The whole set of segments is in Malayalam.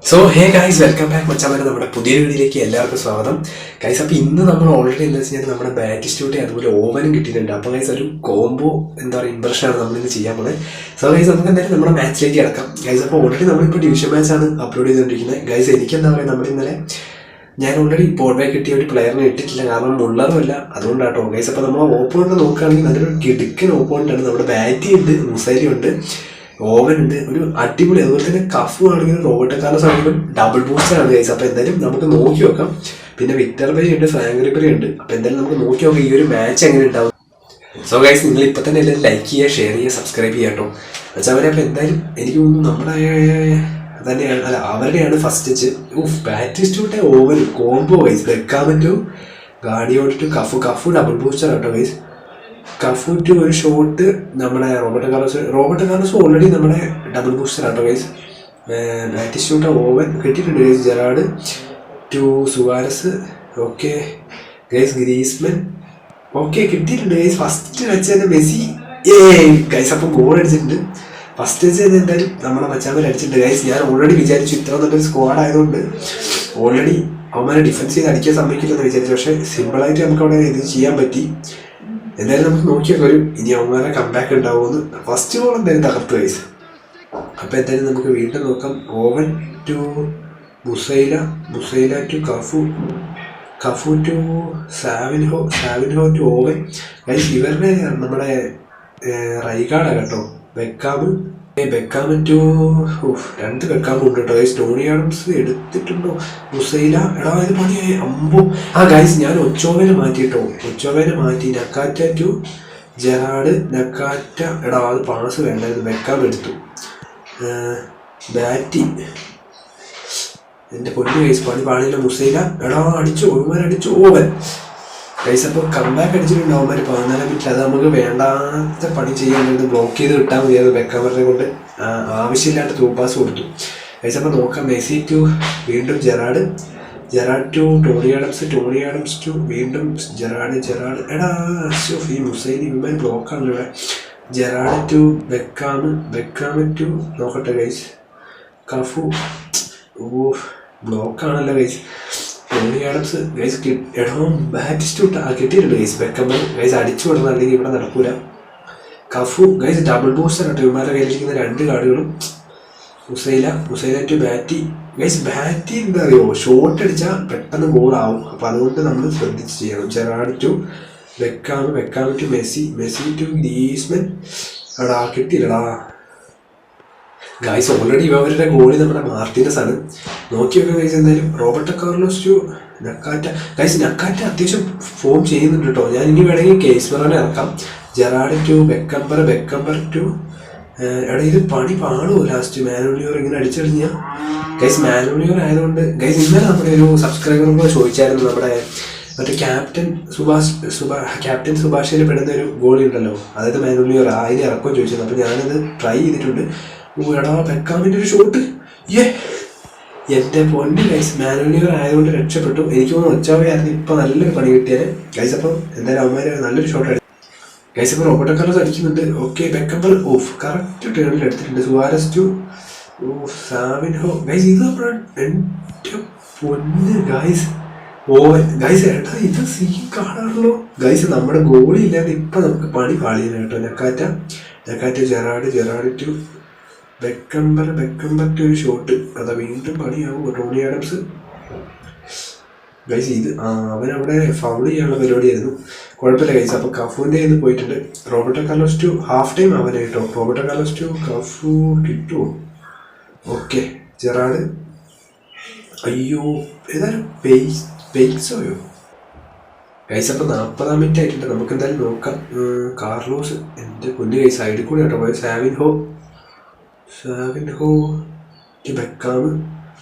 So hey guys, welcome back മച്ചാമാരെ. നമ്മുടെ പുതിയ വീഡിയോയിലേക്ക് എല്ലാവർക്കും സ്വാഗതം ഗൈസ്. അപ്പോൾ ഇന്ന് നമ്മൾ ഓൾറെഡി എന്താ വെച്ച് കഴിഞ്ഞാൽ നമ്മുടെ ബാറ്റിസ്റ്റൂട്ടി അതുപോലെ ഓവനും കിട്ടിയിട്ടുണ്ട്. അപ്പോൾ ഗൈസ് ഒരു കോംബോ ഇംപ്രഷനാണ് നമ്മളിന്ന് ചെയ്യാൻ പോകുന്നത്. സോ ഗൈസ് നമുക്ക് എന്തായാലും നമ്മുടെ മാച്ചിലേക്ക് കിടക്കാം ഗൈസ്. അപ്പോൾ ഓൾറെഡി നമ്മളിപ്പോൾ ഡിവിഷൻ മാച്ചാണ് അപ്ലോഡ് ചെയ്തുകൊണ്ടിരിക്കുന്നത് ഗൈസ്. എനിക്ക് എന്താ പറയുക, നമ്മൾ ഇന്നലെ ഞാൻ ഓൾറെഡി ബോർഡ് കിട്ടിയ ഒരു പ്ലെയറിനെ ഇട്ടിട്ടില്ല, കാരണം മുള്ളറുമല്ല, അതുകൊണ്ടാട്ടോ ഗൈസ്. അപ്പോൾ നമ്മൾ ഓപ്പോണന്റ് നോക്കുകയാണെങ്കിൽ നല്ലൊരു കിടുക്കൻ ഓപ്പോണന്റാണ്. നമ്മുടെ ബാറ്റി ഉണ്ട്, മുസൈലി ഉണ്ട്, ഓവൻ ഉണ്ട്, ഒരു അടിപൊളി. അതുപോലെ തന്നെ കഫു ആണെങ്കിലും റോബർട്ടോ കാർലോസ് ആണെങ്കിലും ഡബിൾ ബൂസ്റ്റർ ആണ് ഗൈസ്. അപ്പോൾ എന്തായാലും നമുക്ക് നോക്കി നോക്കാം. പിന്നെ വിക്ടർ ബൈ ഉണ്ട്, ഫ്രാങ്ക് റിബറി ഉണ്ട്. അപ്പോൾ എന്തായാലും നമുക്ക് നോക്കി നോക്കാം ഈ ഒരു മാച്ച് എങ്ങനെ ഉണ്ടാവും. സോ ഗൈസ്, നിങ്ങൾ ഇപ്പം തന്നെ എല്ലാവരും ലൈക്ക് ചെയ്യുക, ഷെയർ ചെയ്യുക, സബ്സ്ക്രൈബ് ചെയ്യുക കേട്ടോ മച്ചാവരെ. അപ്പോൾ എന്തായാലും എനിക്ക് തോന്നുന്നു നമ്മുടെ തന്നെയാണ്, അല്ല അവരുടെയാണ് ഫസ്റ്റ് ടച്ച്. ബാറ്റിസ്റ്റൂട്ടെ ഓവൻ കോംബോ ഗൈസ്. ബെക്കാമൻ to Guardiola to Cafu double booster കേട്ടോ ഗൈസ്. കഫു ടു ഒരു ഷോട്ട് നമ്മുടെ റോബർട്ടോ കാർലോസ് ഓൾറെഡി നമ്മുടെ ഡബിൾ ബൂസ്റ്റർ ആട്ടോ ഗൈസ്. ബാറ്റിസ്റ്റൂട്ട ഓവൻ കിട്ടിയിട്ടുണ്ട് guys. Gerrard to Suarez, okay guys. Griezmann okay കിട്ടിയിട്ടുണ്ട് ഗൈസ്. ഫസ്റ്റ് വെച്ച് തന്നെ മെസ്സി ഗൈസ്. അപ്പം ഗോൾ അടിച്ചിട്ടുണ്ട്. ഫസ്റ്റ് വെച്ച് തന്നെ എന്തായാലും നമ്മുടെ മച്ചാമൻ അടിച്ചിട്ടുണ്ട് ഗൈസ്. ഞാൻ ഓൾറെഡി വിചാരിച്ചു ഇത്ര നല്ലൊരു സ്ക്വാഡ് ആയതുകൊണ്ട് ഓൾറെഡി അവന്മാരെ ഡിഫൻസ് ചെയ്ത് അടിക്കാൻ സമ്മതിക്കില്ലെന്ന് വിചാരിച്ചു. പക്ഷേ സിമ്പിളായിട്ട് നമുക്ക് അവിടെ ഇത് ചെയ്യാൻ പറ്റി. എന്തായാലും നമുക്ക് നോക്കിയാൽ വരും ഇനി അവന്മാരെ കംബാക്ക് ഉണ്ടാവുമെന്ന്. ഫസ്റ്റ് ഗോൾ എന്തായാലും തകർത്തു ഗൈസ്. അപ്പോൾ എന്തായാലും നമുക്ക് വീണ്ടും നോക്കാം. ഓവൻ ടു മുസൈല to Cafu to Savinho to Owen guys. ഇവരുടെ നമ്മുടെ റൈഗാർഡാണ് കേട്ടോ. ബെക്കാമൻ ടു രണ്ട് ബെക്കാമും ഉണ്ട് കേട്ടോ ഗൈസ്. ടോണി ആഡംസ് എടുത്തിട്ടുണ്ടോ? മുസൈല എടാ ഇത് പണിയായി അമ്പോ. ഗൈസ് ഞാൻ ഒച്ചോവേനെ മാറ്റി കേട്ടോ. നക്കാറ്റ ടു ജെറാഡ്. നക്കാറ്റ എടാ അത് പാസ് വേണ്ടായിരുന്നു, ബെക്കാം എടുത്തു. ബാറ്റി എൻ്റെ പൊന്നു ഗൈസ്, പാടില്ല. മുസൈല എടാ അടിച്ചു, ഒരുമാരടിച്ചു ഓവൻ ഗൈസ്. അപ്പോൾ കംബാക്ക് അടിച്ചിട്ടുണ്ട് അവന്മാർ 14 മിനിറ്റ്. അത് നമുക്ക് വേണ്ടാത്ത പണി ചെയ്യാൻ വേണ്ടി ബ്ലോക്ക് ചെയ്ത് കിട്ടാൻ മതിയായിരുന്നു. ബെക്കാമറിനെ കൊണ്ട് ആവശ്യമില്ലാണ്ട് ത്രൂ പാസ് കൊടുത്തു ഗൈസ്. അപ്പോൾ നോക്കാം. മെസ്സി ടു വീണ്ടും Gerrard to Tony Adams to വീണ്ടും ജെറാഡ് എടാ ഈ മുസൈലി ഇവന്മാർ ബ്ലോക്കാണല്ലോ ഇവിടെ. ജെറാഡ് ടു ബെക്കാമ് ടു നോക്കട്ടെ ഗൈസ്. കഫു ബ്ലോക്കാണല്ലോ ഗൈസ്. ടോണി ആഡംസ് ഗൈസ് എടോ ബാറ്റിസ്റ്റൂട്ട് കിട്ടിയിട്ടുണ്ട് ഗൈസ്. ബെക്കമ്പർ ഗൈസ് അടിച്ചു വിടണം, അല്ലെങ്കിൽ ഇവിടെ നടക്കൂല. കഫു ഗൈസ് ഡബിൾ ബൂസ്റ്റർ കേട്ടോ. ഇവന്മാരുടെ കയ്യിലിരിക്കുന്ന 2 കാർഡുകളും. മുസൈല ടു ബാറ്റി ഗൈസ്. ബാറ്റി എന്താ അറിയോ, ഷോട്ട് അടിച്ചാൽ പെട്ടെന്ന് ഗോളാവും. അപ്പോൾ അതുകൊണ്ട് നമ്മൾ ശ്രദ്ധിച്ച് ചെയ്യണം. Gerrard to Beckham to Messi to Griezmann എടാ കിട്ടിയില്ലടാ ഗൈസ്. ഓൾറെഡി ഇവരുടെ ഗോളി നമ്മുടെ മാർട്ടിനസ് ആണ്. നോക്കി വെക്കാം ഗൈസ്. എന്തായാലും Roberto Carlos to Nakata guys. Nakata അത്യാവശ്യം ഫോം ചെയ്യുന്നുണ്ട് കേട്ടോ. ഞാൻ ഇനി വേണമെങ്കിൽ കേസ്മറിനെ ഇറക്കാം. ജെറാഡ് ടു ബെക്കമ്പർ ടു എടാ ഇത് പണി പാടുമോ ലാസ്റ്റ്. മാനുലിയോർ ഇങ്ങനെ അടിച്ചടിഞ്ഞാൽ ഗൈസ്. മാനുലിയോർ ആയതുകൊണ്ട് ഗൈസ് ഇന്നലെ നമ്മുടെ ഒരു സബ്സ്ക്രൈബർ കൂടെ ചോദിച്ചായിരുന്നു, നമ്മുടെ മറ്റേ ക്യാപ്റ്റൻ സുഭാഷിൽ പെടുന്ന ഒരു ഗോളി ഉണ്ടല്ലോ, അതായത് മാനുലിയോർ, അതിന് ഇറക്കം ചോദിച്ചത്. അപ്പോൾ ഞാനത് ട്രൈ ചെയ്തിട്ടുണ്ട്. എടാ ബെക്കാമിൻ്റെ ഒരു ഷോട്ട് എൻ്റെ പൊന്നു ഗൈസ്. മാനുലിയോർ ആയതുകൊണ്ട് രക്ഷപ്പെട്ടു. എനിക്ക് തോന്നുന്നു ഒച്ചാവയായിരുന്നു ഇപ്പോൾ നല്ലൊരു പണി കിട്ടിയത് ഗൈസ്. അപ്പം എന്തായാലും അവന്മാർ നല്ലൊരു ഷോട്ട് അടി ഗൈസ്. ഇപ്പോൾ റോബർട്ടോ കാർലോസ് അടിക്കുന്നുണ്ട്. ഓക്കെ ബെക്കമ്പർ കറക്റ്റ് ടേണിൽ എടുത്തിട്ടുണ്ട്. Suarez to Savinho guys. ഇത് നമ്മുടെ എൻ്റെ പൊന്ന് ഗൈസ് ഓവൻ ഗൈസ്. ഏട്ടാ ഇത് സീ കാണാറുള്ളൂ ഗൈസ്. നമ്മുടെ ഗോളി ഇല്ലാതെ ഇപ്പം നമുക്ക് പണി പാളിയാണ് കേട്ടോ. Nakata Gerrard to Beckenbauer to ഒരു ഷോട്ട്. അതാ വീണ്ടും പണിയാവും. Tony Adams guys. ഇത് അവനവിടെ ഫൗൾ ചെയ്യാനുള്ള പരിപാടിയായിരുന്നു. കുഴപ്പമില്ല ഗൈസ്. അപ്പോൾ കഫുവിൻ്റെ കയ്യിൽ നിന്ന് പോയിട്ടുണ്ട്. Roberto Carlos to half time അവനെ കേട്ടോ. റോബർട്ടോ കാർലോസ് ടു കഫു കിട്ടുമോ? ഓക്കെ ജെറാഡ് അയ്യോ ഏതായാലും പെയ്സോയോ ഗൈസ്. അപ്പോൾ 40 മിനിറ്റ് ആയിട്ടുണ്ട്. നമുക്ക് എന്തായാലും നോക്കാം. കാർലോസ് എൻ്റെ പൊന്നു ഗൈസ് സൈഡിൽ കൂടെ കേട്ടോ പോയത്. Savinho Beckham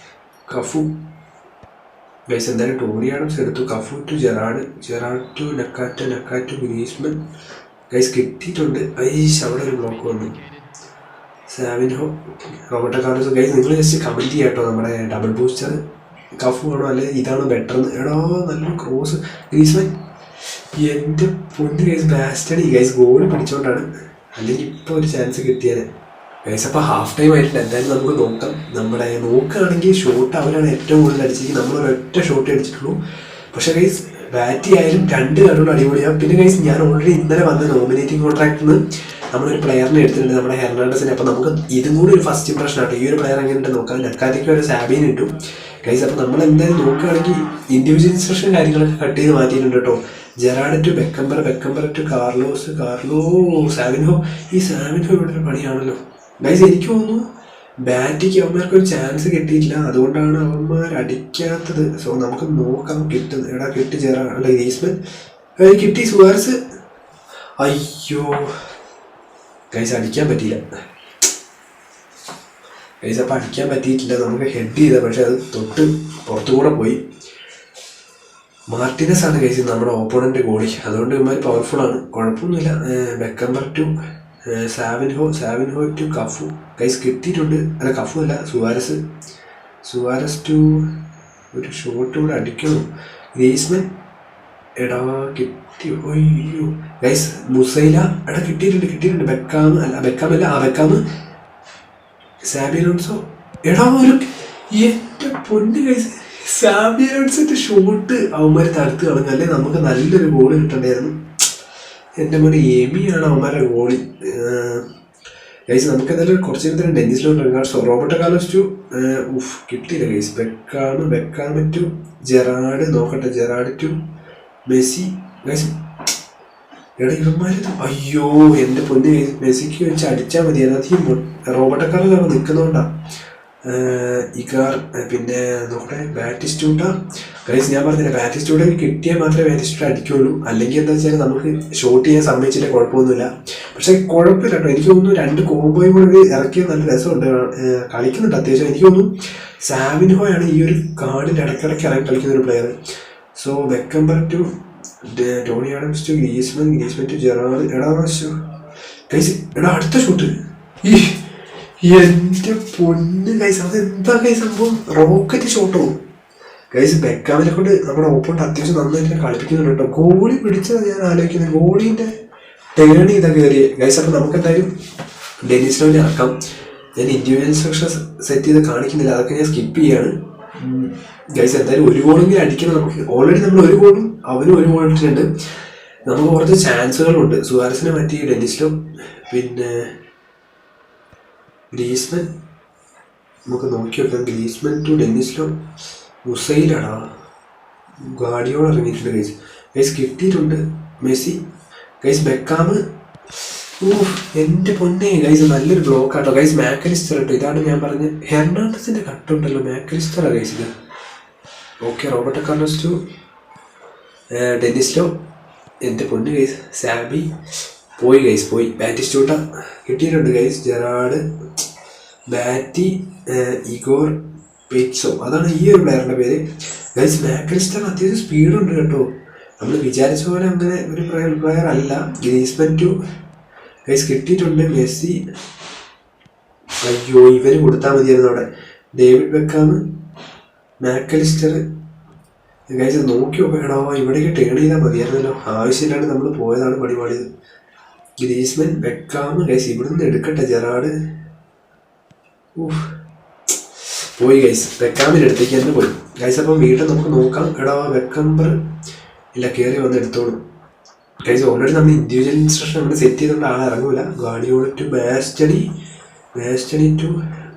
Cafu guys. എന്തായാലും ടോണി ആഡംസ് എടുത്തു. Cafu to Gerrard to Nakata Griezmann guys. കിട്ടിയിട്ടുണ്ട്. അവിടെ ഒരു ബ്ലോക്ക് വന്നു. Savinho Roberto Carlos guys. നിങ്ങൾ ജസ്റ്റ് കമൻറ്റ് ചെയ്യാം കേട്ടോ, നമ്മുടെ ഡബിൾ ബൂസ്റ്റർ കഫു ആണോ അല്ലെ ഇതാണോ ബെറ്റർ എന്ന്. എടോ നല്ലൊരു ക്രോസ് ഗ്രീസ്മൻ. എൻ്റെ പൊന്ന് ഗൈസ് ബാസ്റ്റഡി ഗൈസ്. ഗോൾ പിടിച്ചോണ്ടാണ്, അല്ലെങ്കിൽ ഇപ്പോൾ ഒരു ചാൻസ് കിട്ടിയത്. ഗൈസ് അപ്പോൾ ഹാഫ് ടൈം ആയിട്ടുണ്ട്. എന്തായാലും നമുക്ക് നോക്കാം. നോക്കുകയാണെങ്കിൽ ഷോട്ട് അവരാണ് ഏറ്റവും കൂടുതൽ അടിച്ചിരിക്കുന്നത്. നമ്മളൊരൊറ്റ ഷോട്ട് അടിച്ചിട്ടുള്ളൂ. പക്ഷേ ഗൈസ് ബാറ്റ് ആയാലും 2 കളികളും അടിപൊളിയാവും. പിന്നെ ഗൈസ് ഞാൻ ഓൾറെഡി ഇന്നലെ വന്ന നോമിനേറ്റിംഗ് കോൺട്രാക്റ്റിൽ നിന്ന് നമ്മളൊരു പ്ലെയറിനെ എടുത്തിട്ടുണ്ട്, നമ്മുടെ ഹെർണാണ്ടസിനെ. അപ്പോൾ നമുക്ക് ഇതും കൂടി ഒരു ഫസ്റ്റ് ഇംപ്രഷൻ ആട്ടോ. ഈ ഒരു പ്ലെയർ എങ്ങനെയുണ്ട് നോക്കാം. നക്കാത്തേക്ക് ഒരു സാബീനെ ഇട്ടു ഗൈസ്. അപ്പോൾ നമ്മൾ എന്തായാലും നോക്കുകയാണെങ്കിൽ ഇൻഡിവിജ്വൽ ഇൻസ്ട്രക്ഷൻ കാര്യങ്ങളൊക്കെ കട്ട് ചെയ്ത് മാറ്റിയിട്ടുണ്ട് കേട്ടോ. Gerrard to Beckenbauer to Carlos Savinho. ഈ സാവിൻഹോ ഇവിടെ ഒരു പണിയാണല്ലോ ഗൈസ്. എനിക്ക് തോന്നുന്നു ബാറ്റിക്ക് അവന്മാർക്ക് ഒരു ചാൻസ് കിട്ടിയിട്ടില്ല, അതുകൊണ്ടാണ് അവന്മാർ അടിക്കാത്തത്. സോ നമുക്ക് നോക്കാം. കിട്ടി ജെറാഡ് ഗ്രീസ്മാൻ കിട്ടി സുവാരസ്. അയ്യോ ഗൈസ് അടിക്കാൻ പറ്റിയില്ല ഗൈസ്. അപ്പം അടിക്കാൻ പറ്റിയിട്ടില്ല. നമുക്ക് ഹെഡ് ചെയ്ത, പക്ഷെ അത് തൊട്ട് പുറത്തുകൂടെ പോയി. മാർട്ടിനസ് ആണ് ഗൈസ് നമ്മുടെ ഓപ്പോണന്റ് ഗോളി, അതുകൊണ്ട് ഇവന്മാർ പവർഫുള്ളാണ്, കുഴപ്പമൊന്നുമില്ല. Beckenbauer to Savinho to Cafu guys കിട്ടിയിട്ടുണ്ട്. അല്ല കഫു അല്ല, സുവാരസ് ടു ഒരു ഷോട്ട് കൂടെ അടിക്കണം. ഗ്രീസ്മാൻ എടാ കിട്ടി. അയ്യോ ഗൈസ് മുസൈല എടാ കിട്ടിയിട്ടുണ്ട്. ബെക്കാം സാബി അലോൺസോ എടാ ഒരു എൻ്റെ പൊന്ന് ഗൈസ്. സാബി അലോൺസിന്റെ ഷോട്ട് അവന്മാർ തടുത്ത് കളഞ്ഞു, അല്ലെ നമുക്ക് നല്ലൊരു ഗോൾ കിട്ടണ്ടായിരുന്നു. എൻ്റെ മോനെ എമിയാണ് അവന്മാരുടെ ഗോളി ഗൈസ്. നമുക്ക് എന്തായാലും കുറച്ച് നേരത്തിന് ഡെന്നിസ് റിഗാർഡ്സോ റോബർട്ടോ കാർലോസ് ടു കിട്ടിയില്ല ഗൈസ്. ബെക്കാം ടു ജെറാഡ് നോക്കട്ടെ. Gerrard to Messi guys. എടാ ഇവന്മാർ അയ്യോ എൻ്റെ പൊന്ന് ഗൈസ്. മെസ്സിക്ക് വെച്ച് അടിച്ചാൽ മതി. അധികം റോബർട്ടോ കാർലോസ് അവിടെ നിൽക്കുന്നതുകൊണ്ടാണ്. ഇഗാർ പിന്നെ നോക്കട്ടെ. Batistuta guys. ഞാൻ പറഞ്ഞില്ല ബാറ്റിസ്റ്റൂട്ട കിട്ടിയാൽ മാത്രമേ ബാറ്റിസ്റ്റൂട്ട അടിക്കുകയുള്ളൂ, അല്ലെങ്കിൽ എന്താ വെച്ചാൽ നമുക്ക് ഷോട്ട് ചെയ്യാൻ സമ്മതിച്ചില്ല കുഴപ്പമൊന്നുമില്ല. പക്ഷെ കുഴപ്പമില്ല കേട്ടോ. എനിക്ക് തോന്നുന്നു 2 കോംബോയും കൂടി ഇറക്കിയത് നല്ല രസമുണ്ട്, കളിക്കുന്നുണ്ട് അത്യാവശ്യം. എനിക്ക് തോന്നുന്നു സാവിൻഹോയാണ് ഈ ഒരു കാർഡിൽ ഇടയ്ക്കിടയ്ക്ക് ഇറങ്ങി കളിക്കുന്ന ഒരു player. So Beckham to Tony Adams to Griezmann to Gerrard. എടാ ഗൈസ് എടാ അടുത്ത ഷൂട്ട്. എൻ്റെ പൊന്ന് ഗൈസ്, അതെന്താ ഗൈസ് സംഭവം? Rocket ഷോട്ടോ guys. ബെക്കാമിനെ കൊണ്ട് നമ്മുടെ ഓപ്പോണ്ട് അത്യാവശ്യം നന്നായിട്ട് കളിപ്പിക്കുന്നുണ്ട് കേട്ടോ. ഗോളി പിടിച്ചത് ഞാൻ ആലോചിക്കുന്നത്, ഗോളീൻ്റെ ടേൺ ചെയ്താൽ കയറിയേ ഗൈസ്. അപ്പം നമുക്ക് എന്തായാലും ഡെന്നിസ് ലോനെ ഇറക്കാം. ഞാൻ ഇൻഡിവിജ്വൽ ഇൻസ്ട്രക്ഷൻ സെറ്റ് ചെയ്ത് കാണിക്കുന്നില്ല, അതൊക്കെ ഞാൻ സ്കിപ്പ് ചെയ്യാണ് ഗൈസ്. എന്തായാലും ഒരു ഗോളെങ്കിലും അടിക്കണം നമുക്ക്. ഓൾറെഡി നമ്മൾ ഒരു ഗോളും അവനും ഒരു ഗോൾ ഇട്ടിട്ടുണ്ട്. നമുക്ക് കുറച്ച് ചാൻസുകളുണ്ട്. സുവാരസിനെ മാറ്റി ഡെന്നിസ് ലോ, പിന്നെ ഗ്രീസ്മാൻ നമുക്ക് നോക്കി വെക്കാം. Griezmann to Dennis Law. മുസൈലാടാ ഗാഡിയോൾ ഇറങ്ങിയിട്ടുണ്ട് ഗൈസ് കിട്ടിയിട്ടുണ്ട്. Messi guys. ബെക്കാം എൻ്റെ പൊന്നെ ഗൈസ് നല്ലൊരു ബ്ലോക്ക് ആട്ടോ ഗൈസ്. മാക്കലിസ്റ്റർ കേട്ടോ, ഇതാണ് ഞാൻ പറഞ്ഞ ഹെർണാണ്ടസിൻ്റെ കട്ടുണ്ടല്ലോ. മാക്കലിസ്റ്ററാ ഗൈസ് ഇത്. Okay Roberto Carlos to Dennis Law. എൻ്റെ പൊന്ന് ഗൈസ്. സാബി പോയി. ബാറ്റിസ്റ്റൂട്ട കിട്ടിയിട്ടുണ്ട് ഗൈസ്. ജെറാഡ് ബാറ്റി ഇഗോർ പെറ്റ്സോ അതാണ് ഈ ഒരു പ്ലെയറിൻ്റെ പേര് ഗൈസ്. മാക്കലിസ്റ്റർ അത്യാവശ്യം സ്പീഡുണ്ട് കേട്ടോ. നമ്മൾ വിചാരിച്ച പോലെ അങ്ങനെ ഒരു പ്ലെയർ അല്ല. ഗ്രീസ്മാൻ ടു ഗൈസ് കിട്ടിയിട്ടുണ്ട്. മെസ്സി അയ്യോ ഇവന് കൊടുത്താൽ മതിയായിരുന്നു അവിടെ. ഡേവിഡ് ബെക്കാം മാക്കലിസ്റ്റർ ഗൈസ് നോക്കി നോക്കണോ. ഇവിടേക്ക് ടേൺ ചെയ്താൽ മതിയായിരുന്നല്ലോ, ആവശ്യമില്ലാണ്ട് നമ്മൾ പോയതാണ് പണിപാടിയത്. ഗ്രീസ്മാൻ ബെക്കാം ഗൈസ് ഇവിടുന്ന് എടുക്കട്ടെ. ജെറാഡ് പോയി ഗൈസ്. ബെക്കാമിൻ്റെ അടുത്തേക്ക് തന്നെ പോയി ഗൈസ്. അപ്പം വീട്ടിൽ നമുക്ക് നോക്കാം. ബെക്കംബർ ഇല്ല കയറി വന്ന് എടുത്തോളൂ ഗൈസ്. ഓൾറെഡി നമ്മൾ ഇൻഡിവിജ്വൽ ഇൻസ്ട്രക്ഷൻ നമ്മൾ സെറ്റ് ചെയ്തുകൊണ്ട് ആളെ ഇറങ്ങൂല. Guardiola to Bastoni to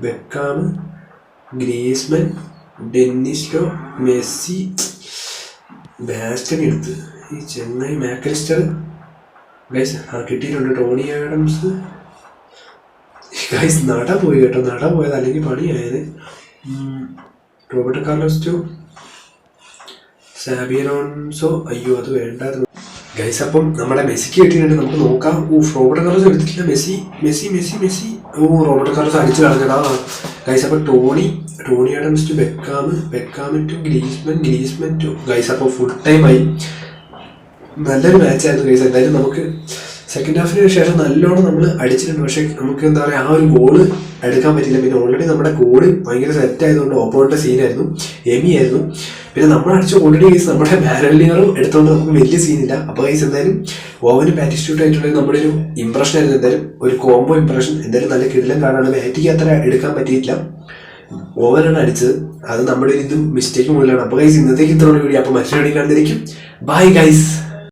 Beckham Griezmann Dennis Law Messi. Bastoni എടുത്ത് ഈ ചെന്നൈ. മാക്കലിസ്റ്റർ ഗൈസ് കിട്ടിയിട്ടുണ്ട്. ടോണി ആഡംസ് ഗൈസ് നട പോയി കേട്ടോ. നട പോയത് അല്ലെങ്കിൽ പണിയായത്. Roberto Carlos to Xabi Alonso. അയ്യോ അത് വേണ്ടായിരുന്നു ഗൈസ്. അപ്പം നമ്മുടെ മെസ്സിക്ക് കിട്ടിയിട്ടുണ്ട്. നമുക്ക് നോക്കാം. റോബർട്ടോ കാർലോസ് എടുത്തിട്ടില്ല. മെസ്സി. റോബർട്ടോ കാർലോസ് അടിച്ചു കളഞ്ഞടാ ഗൈസ്. അപ്പം Tony Adams to Beckham to Griezmann to guys. അപ്പോൾ ഫുൾ ടൈം ആയി. നല്ലൊരു മാച്ചായിരുന്നു ഗൈസ്. എന്തായാലും നമുക്ക് സെക്കൻഡ് ഹാഫിന് ശേഷം നല്ലോണം നമ്മൾ അടിച്ചിട്ടുണ്ട്. പക്ഷേ നമുക്ക് എന്താ പറയുക, ആ ഒരു ഗോള് എടുക്കാൻ പറ്റില്ല. പിന്നെ ഓൾറെഡി നമ്മുടെ കോഡ് ഭയങ്കര സെറ്റ് ആയതുകൊണ്ട് ഓപ്പോണിന്റെ സീനായിരുന്നു, എമി ആയിരുന്നു. പിന്നെ നമ്മൾ അടിച്ച ഓൾറെഡി കേസ് നമ്മുടെ മാനലിയറും എടുത്തുകൊണ്ട് നമുക്ക് വലിയ സീനില്ല. അപ്പോൾ കേസ് എന്തായാലും ഓവന് ബാറ്റിറ്റ്യൂട്ട് ആയിട്ടുള്ള നമ്മുടെ ഒരു ഇംപ്രഷൻ ആയിരുന്നു. എന്തായാലും ഒരു കോംബോ ഇംപ്രഷൻ എന്തായാലും നല്ല കിടിലം കാണാണ്. ബാറ്റിക്ക് അത്ര എടുക്കാൻ പറ്റിയിട്ടില്ല, ഓവനാണ് അടിച്ചത്. അത് നമ്മുടെ ഒരു ഇതും മിസ്റ്റേക്ക് മുതലാണ്. അപ്പോൾ ഗൈസ് ഇന്നത്തേക്ക് ഇത്ര വീഡിയോ. അപ്പോൾ മറ്റൊരു വീഡിയോ കണ്ടിരിക്കും. Bye guys.